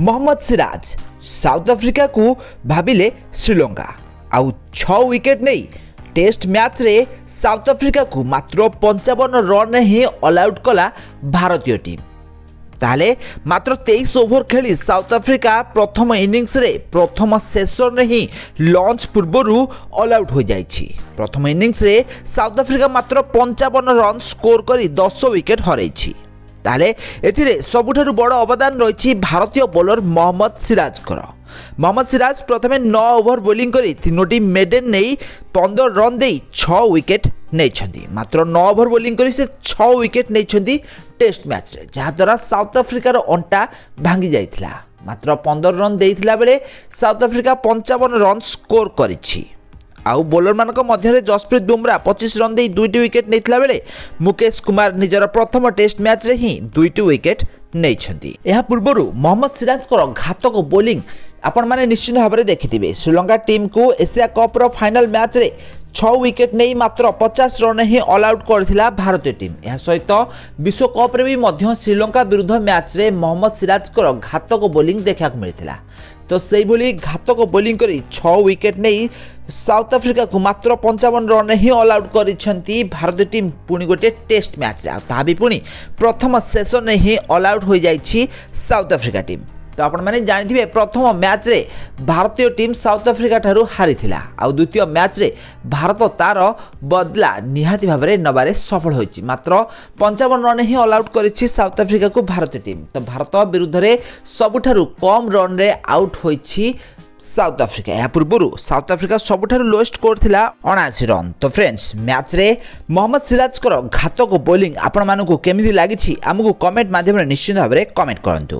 Mohammad Siraj south Africa को भाविले श्रीलंका आउ 6 wicket नहीं टेस्ट मैच रे साउथ अफ्रीका को मात्र 55 रन ही ऑल आउट कला भारतीय टीम। ताले मात्र 23 ओवर खेली साउथ अफ्रीका प्रथम इनिंग्स रे प्रथम सेशन रे ही लॉन्च पूर्व ऑल आउट हो जाइछि। प्रथम इनिंग्स रे साउथ अफ्रीका मात्र 55 रन स्कोर करी 10 विकेट हरैछि। ताले एथिरे सबुठारु बड़ अवदान रही भारतीय बॉलर मोहम्मद सिराज कर। मोहम्मद सिराज प्रथमे 9 ओवर बोलिंग करी 3टी मेडन नहीं 15 रन दे 6 विकेट नहीं। मात्र 9 ओवर बोलिंग करी से 6 विकेट नहीं टेस्ट मैच रे, जहा द्वारा साउथ अफ्रीकार अंटा भांगी जाइथिला। मात्र 15 रन देइथिला बेले साउथ अफ्रीका 55 रन स्कोर करिछि। आउ बोलर मानक मध्य जसप्रीत बुमरा 25 रन दे 2टी विकेट नहीं बेले मुकेश कुमार निजर प्रथम टेस्ट मैच रे ही 2टी विकेट नहीं। यह पूर्व मोहम्मद सिराज घातक बोलिंग आपण माने निश्चित भाव में देखिथिबे। श्रीलंका टीम को एशिया कप रो फाइनल मैच रे 6 विकेट नहीं मात्र 50 रन ही ऑल आउट करथिला भारतीय टीम। यह सहित विश्व कप रे भी मध्य श्रीलंका विरुद्ध मैच रे मोहम्मद सिराज घातक बोलिंग देखा मिलता। तो से भली घातक बोलिंग करी 6 विकेट नहीं साउथ अफ्रीका को मात्र 55 रन ही ऑल आउट करिसेंती भारतीय टीम पुणी गोटे टेस्ट मैच रे। ता भी पुणी प्रथम सेशन ही ऑल आउट हो जाइछि साउथ अफ्रीका टीम। तो आपण माने जानिथिबे प्रथम मैच रे भारतीय टीम साउथ अफ्रीका ठारू हारिथिला। आ द्वितीय मैच रे भारत तार बदला निहाती भाव में नबारे सफल होइछि। मात्र 55 रन ही ऑल आउट करिछि साउथ अफ्रीका को भारतीय टीम। तो भारत विरुद्ध रे सबुठारु कम रन रे आउट होइछि साउथ अफ्रीका। या पूर्व साउथ अफ्रीका सबुठारु लोएस्ट स्कोर थिला 79 रन। तो फ्रेंड्स मैच रे मोहम्मद सिराज घातक बोलिंग आपण मानकु केमिति लागिछि हमकु कमेंट माध्यम रे निश्चित भाव में कमेंट करंतु।